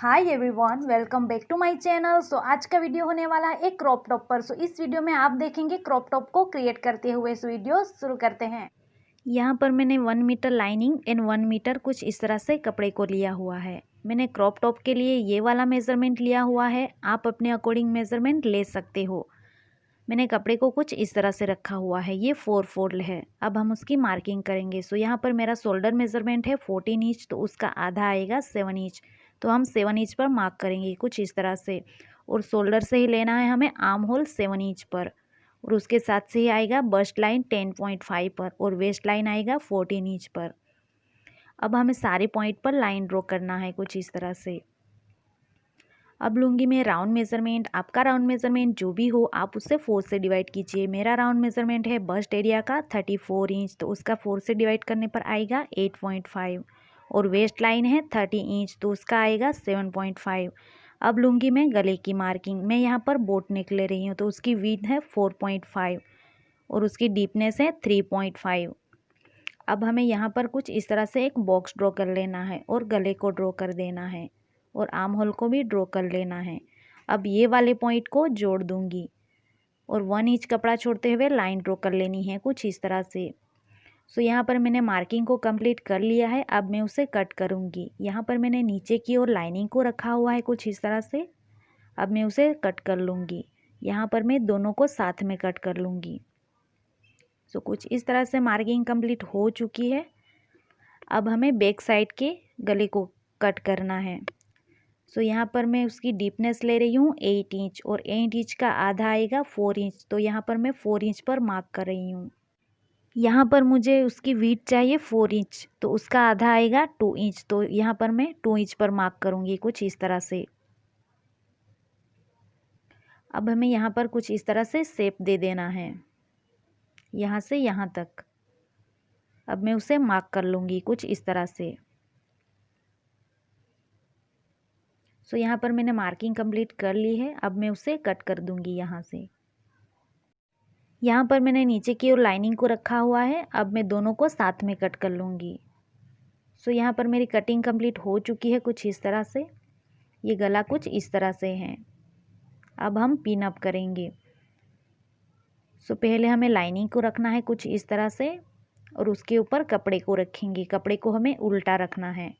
Hi everyone, welcome back to my channel. So आज का video होने वाला है एक क्रॉप टॉप पर। सो इस वीडियो में आप देखेंगे क्रॉप टॉप को क्रिएट करते हुए। इस वीडियो शुरू करते हैं। यहाँ पर मैंने 1 मीटर लाइनिंग एंड 1 मीटर कुछ इस तरह से कपड़े को लिया हुआ है। मैंने क्रॉप टॉप के लिए ये वाला मेज़रमेंट लिया हुआ है, आप अपने अकॉर्डिंग मेज़रमेंट ले सकते हो। मैंने कपड़े को कुछ इस तरह से रखा हुआ है, ये 4 फोल्ड है। अब हम उसकी मार्किंग करेंगे। सो यहाँ पर मेरा शोल्डर मेज़रमेंट है 14 इंच, तो उसका आधा आएगा 7 इंच। तो हम 7 इंच पर मार्क करेंगे कुछ इस तरह से, और शोल्डर से ही लेना है हमें आर्म होल 7 इंच पर, और उसके साथ से ही आएगा बस्ट लाइन 10.5 पर, और वेस्ट लाइन आएगा 14 इंच पर। अब हमें सारे पॉइंट पर लाइन ड्रॉ करना है कुछ इस तरह से। अब लूँगी मैं राउंड मेज़रमेंट। आपका राउंड मेज़रमेंट जो भी हो आप उससे 4 से डिवाइड कीजिए। मेरा राउंड मेज़रमेंट है बस्ट एरिया का 34 इंच, तो उसका 4 से डिवाइड करने पर आएगा 8.5, और वेस्ट लाइन है 30 इंच, तो उसका आएगा 7.5। अब लूँगी मैं गले की मार्किंग। मैं यहाँ पर बोट नेक ले रही हूँ, तो उसकी विड्थ है 4.5 और उसकी डीपनेस है 3.5। अब हमें यहाँ पर कुछ इस तरह से एक बॉक्स ड्रॉ कर लेना है और गले को ड्रॉ कर देना है, और आर्म होल को भी ड्रॉ कर लेना है। अब ये वाले पॉइंट को जोड़ दूंगी और 1 इंच कपड़ा छोड़ते हुए लाइन ड्रॉ कर लेनी है कुछ इस तरह से। सो यहाँ पर मैंने मार्किंग को कंप्लीट कर लिया है। अब मैं उसे कट करूँगी। यहाँ पर मैंने नीचे की ओर लाइनिंग को रखा हुआ है कुछ इस तरह से। अब मैं उसे कट कर लूँगी। यहाँ पर मैं दोनों को साथ में कट कर लूँगी। सो कुछ इस तरह से मार्किंग कंप्लीट हो चुकी है। अब हमें बैक साइड के गले को कट करना है। सो यहाँ पर मैं उसकी डीपनेस ले रही हूँ 8 इंच, और 8 इंच का आधा आएगा 4 इंच, तो यहाँ पर मैं 4 इंच पर मार्क कर रही हूँ। यहाँ पर मुझे उसकी विड्थ चाहिए 4 इंच, तो उसका आधा आएगा 2 इंच, तो यहाँ पर मैं 2 इंच पर मार्क करूँगी कुछ इस तरह से। अब हमें यहाँ पर कुछ इस तरह से शेप दे देना है, यहाँ से यहाँ तक। अब मैं उसे मार्क कर लूँगी कुछ इस तरह से। सो यहाँ पर मैंने मार्किंग कंप्लीट कर ली है। अब मैं उसे कट कर दूँगी यहाँ से। यहाँ पर मैंने नीचे की ओर लाइनिंग को रखा हुआ है। अब मैं दोनों को साथ में कट कर लूँगी। सो यहाँ पर मेरी कटिंग कंप्लीट हो चुकी है कुछ इस तरह से। ये गला कुछ इस तरह से है। अब हम पिन अप करेंगे। सो पहले हमें लाइनिंग को रखना है कुछ इस तरह से, और उसके ऊपर कपड़े को रखेंगे। कपड़े को हमें उल्टा रखना है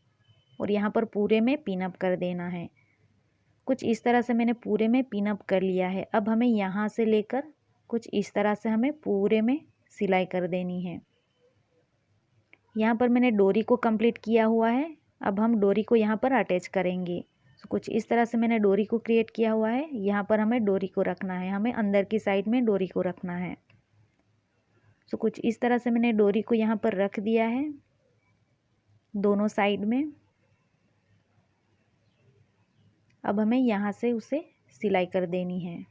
और यहाँ पर पूरे में पिन अप कर देना है। कुछ इस तरह से मैंने पूरे में पिन अप कर लिया है। अब हमें यहाँ से लेकर कुछ इस तरह से हमें पूरे में सिलाई कर देनी है। यहाँ पर मैंने डोरी को कंप्लीट किया हुआ है। अब हम डोरी को यहाँ पर अटैच करेंगे। तो कुछ इस तरह से मैंने डोरी को क्रिएट किया हुआ है। यहाँ पर हमें डोरी को रखना है, हमें अंदर की साइड में डोरी को रखना है। तो कुछ इस तरह से मैंने डोरी को यहाँ पर रख दिया है दोनों साइड में। अब हमें यहाँ से उसे सिलाई कर देनी है।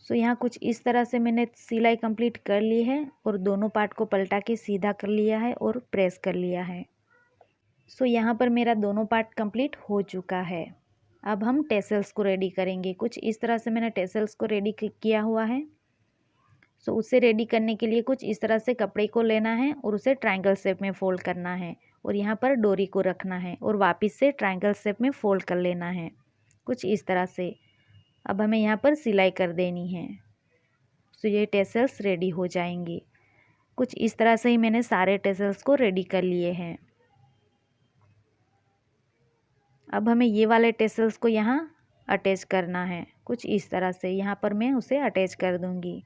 सो यहाँ कुछ इस तरह से मैंने सिलाई कंप्लीट कर ली है, और दोनों पार्ट को पलटा के सीधा कर लिया है और प्रेस कर लिया है। सो यहाँ पर मेरा दोनों पार्ट कंप्लीट हो चुका है। अब हम टेसल्स को रेडी करेंगे। कुछ इस तरह से मैंने टेसल्स को रेडी किया हुआ है। सो उसे रेडी करने के लिए कुछ इस तरह से कपड़े को लेना है और उसे ट्रायंगल शेप में फोल्ड करना है, और यहाँ पर डोरी को रखना है और वापस से ट्रायंगल शेप में फोल्ड कर लेना है कुछ इस तरह से। अब हमें यहाँ पर सिलाई कर देनी है। तो ये टेसल्स रेडी हो जाएंगे। कुछ इस तरह से ही मैंने सारे टेसल्स को रेडी कर लिए हैं। अब हमें ये वाले टेसल्स को यहाँ अटैच करना है कुछ इस तरह से। यहाँ पर मैं उसे अटैच कर दूँगी।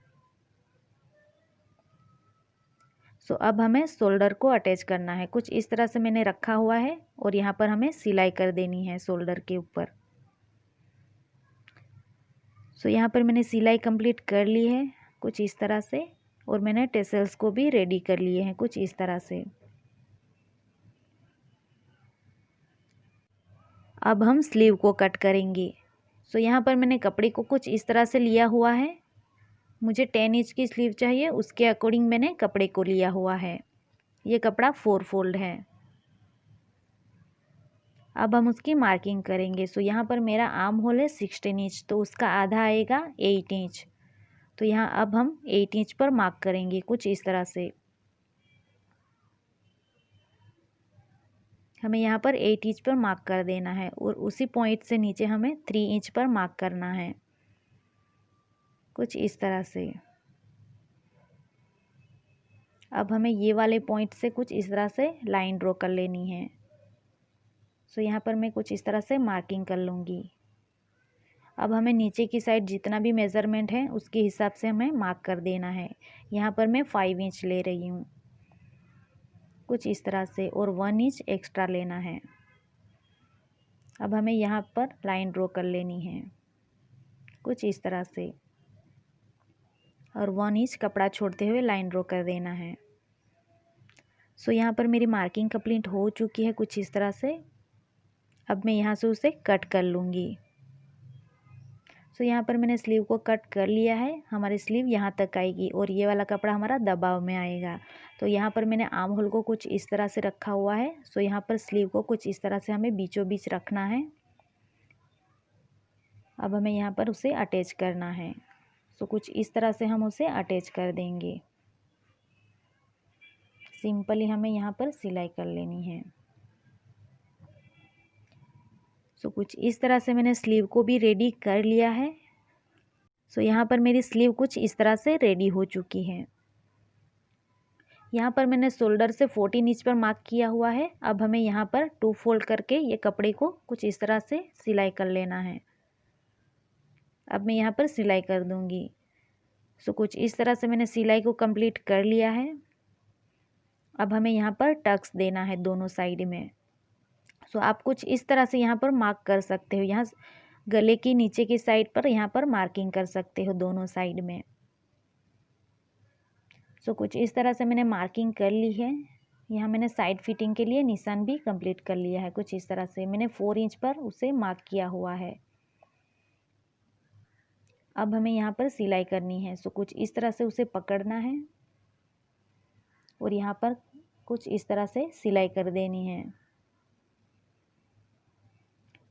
सो अब हमें शोल्डर को अटैच करना है। कुछ इस तरह से मैंने रखा हुआ है, और यहाँ पर हमें सिलाई कर देनी है शोल्डर के ऊपर। सो यहाँ पर मैंने सिलाई कंप्लीट कर ली है कुछ इस तरह से, और मैंने टेसल्स को भी रेडी कर लिए हैं कुछ इस तरह से। अब हम स्लीव को कट करेंगे। सो यहाँ पर मैंने कपड़े को कुछ इस तरह से लिया हुआ है। मुझे 10 इंच की स्लीव चाहिए, उसके अकॉर्डिंग मैंने कपड़े को लिया हुआ है। ये कपड़ा 4 फोल्ड है। अब हम उसकी मार्किंग करेंगे। सो यहाँ पर मेरा आर्म होल है 16 इंच, तो उसका आधा आएगा 8 इंच। तो यहाँ अब हम 8 इंच पर मार्क करेंगे कुछ इस तरह से। हमें यहाँ पर 8 इंच पर मार्क कर देना है और उसी पॉइंट से नीचे हमें 3 इंच पर मार्क करना है, कुछ इस तरह से। अब हमें ये वाले पॉइंट से कुछ इस तरह से लाइन ड्रॉ कर लेनी है। सो यहाँ पर मैं कुछ इस तरह से मार्किंग कर लूँगी। अब हमें नीचे की साइड जितना भी मेज़रमेंट है उसके हिसाब से हमें मार्क कर देना है। यहाँ पर मैं 5 इंच ले रही हूँ, कुछ इस तरह से, और 1 इंच एक्स्ट्रा लेना है। अब हमें यहाँ पर लाइन ड्रॉ कर लेनी है, कुछ इस तरह से, और 1 इंच कपड़ा छोड़ते हुए लाइन ड्रॉ कर देना है। सो यहाँ पर मेरी मार्किंग कंप्लीट हो चुकी है कुछ इस तरह से। अब मैं यहाँ से उसे कट कर लूँगी। सो यहाँ पर मैंने स्लीव को कट कर लिया है। हमारी स्लीव यहाँ तक आएगी और ये वाला कपड़ा हमारा दबाव में आएगा। तो यहाँ पर मैंने आर्म होल को कुछ इस तरह से रखा हुआ है। सो यहाँ पर स्लीव को कुछ इस तरह से हमें बीचों बीच रखना है। अब हमें यहाँ पर उसे अटैच करना है। सो कुछ इस तरह से हम उसे अटैच कर देंगे। सिंपली हमें यहाँ पर सिलाई कर लेनी है। सो कुछ इस तरह से मैंने स्लीव को भी रेडी कर लिया है। सो यहाँ पर मेरी स्लीव कुछ इस तरह से रेडी हो चुकी है। यहाँ पर मैंने शोल्डर से 14 इंच पर मार्क किया हुआ है। अब हमें यहाँ पर 2 फोल्ड करके ये कपड़े को कुछ इस तरह से सिलाई कर लेना है। अब मैं यहाँ पर सिलाई कर दूँगी। सो कुछ इस तरह से मैंने सिलाई को कंप्लीट कर लिया है। अब हमें यहाँ पर टक्स देना है दोनों साइड में। सो आप कुछ इस तरह से यहाँ पर मार्क कर सकते हो। यहाँ गले की नीचे की साइड पर यहाँ पर मार्किंग कर सकते हो दोनों साइड में। सो कुछ इस तरह से मैंने मार्किंग कर ली है। यहाँ मैंने साइड फिटिंग के लिए निशान भी कंप्लीट कर लिया है। कुछ इस तरह से मैंने 4 इंच पर उसे मार्क किया हुआ है। अब हमें यहाँ पर सिलाई करनी है। सो कुछ इस तरह से उसे पकड़ना है और यहाँ पर कुछ इस तरह से सिलाई कर देनी है।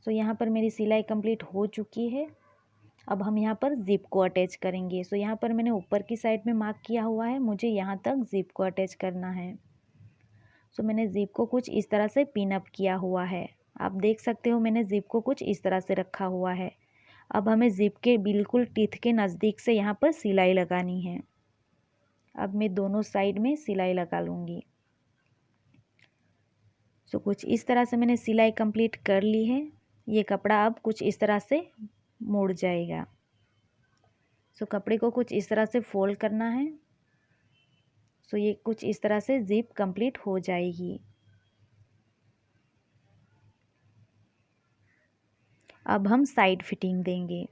सो यहाँ पर मेरी सिलाई कंप्लीट हो चुकी है। अब हम यहाँ पर ज़िप को अटैच करेंगे। सो यहाँ पर मैंने ऊपर की साइड में मार्क किया हुआ है, मुझे यहाँ तक ज़िप को अटैच करना है। सो मैंने ज़िप को कुछ इस तरह से पिन अप किया हुआ है। आप देख सकते हो मैंने ज़िप को कुछ इस तरह से रखा हुआ है। अब हमें ज़िप के बिल्कुल टीथ के नज़दीक से यहाँ पर सिलाई लगानी है। अब मैं दोनों साइड में सिलाई लगा लूँगी। सो कुछ इस तरह से मैंने सिलाई कंप्लीट कर ली है। ये कपड़ा अब कुछ इस तरह से मुड़ जाएगा। सो कपड़े को कुछ इस तरह से फोल्ड करना है। सो ये कुछ इस तरह से ज़िप कंप्लीट हो जाएगी। अब हम साइड फिटिंग देंगे।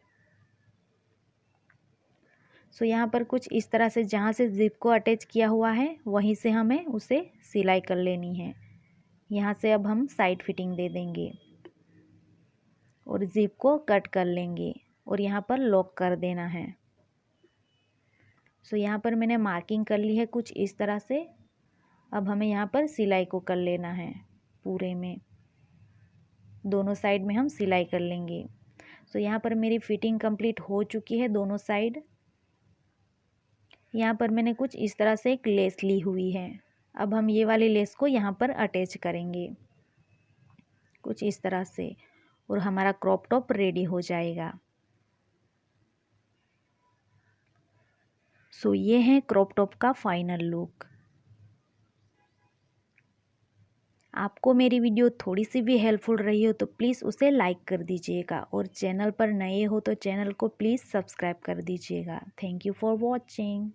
सो यहाँ पर कुछ इस तरह से जहाँ से ज़िप को अटैच किया हुआ है वहीं से हमें उसे सिलाई कर लेनी है। यहाँ से अब हम साइड फिटिंग दे देंगे और ज़िप को कट कर लेंगे और यहाँ पर लॉक कर देना है। सो यहाँ पर मैंने मार्किंग कर ली है कुछ इस तरह से। अब हमें यहाँ पर सिलाई को कर लेना है पूरे में, दोनों साइड में हम सिलाई कर लेंगे। सो यहाँ पर मेरी फिटिंग कंप्लीट हो चुकी है दोनों साइड। यहाँ पर मैंने कुछ इस तरह से एक लेस ली हुई है। अब हम ये वाली लेस को यहाँ पर अटैच करेंगे कुछ इस तरह से और हमारा क्रॉप टॉप रेडी हो जाएगा। सो ये है क्रॉप टॉप का फाइनल लुक। आपको मेरी वीडियो थोड़ी सी भी हेल्पफुल रही हो तो प्लीज़ उसे लाइक कर दीजिएगा और चैनल पर नए हो तो चैनल को प्लीज़ सब्सक्राइब कर दीजिएगा। Thank you for watching.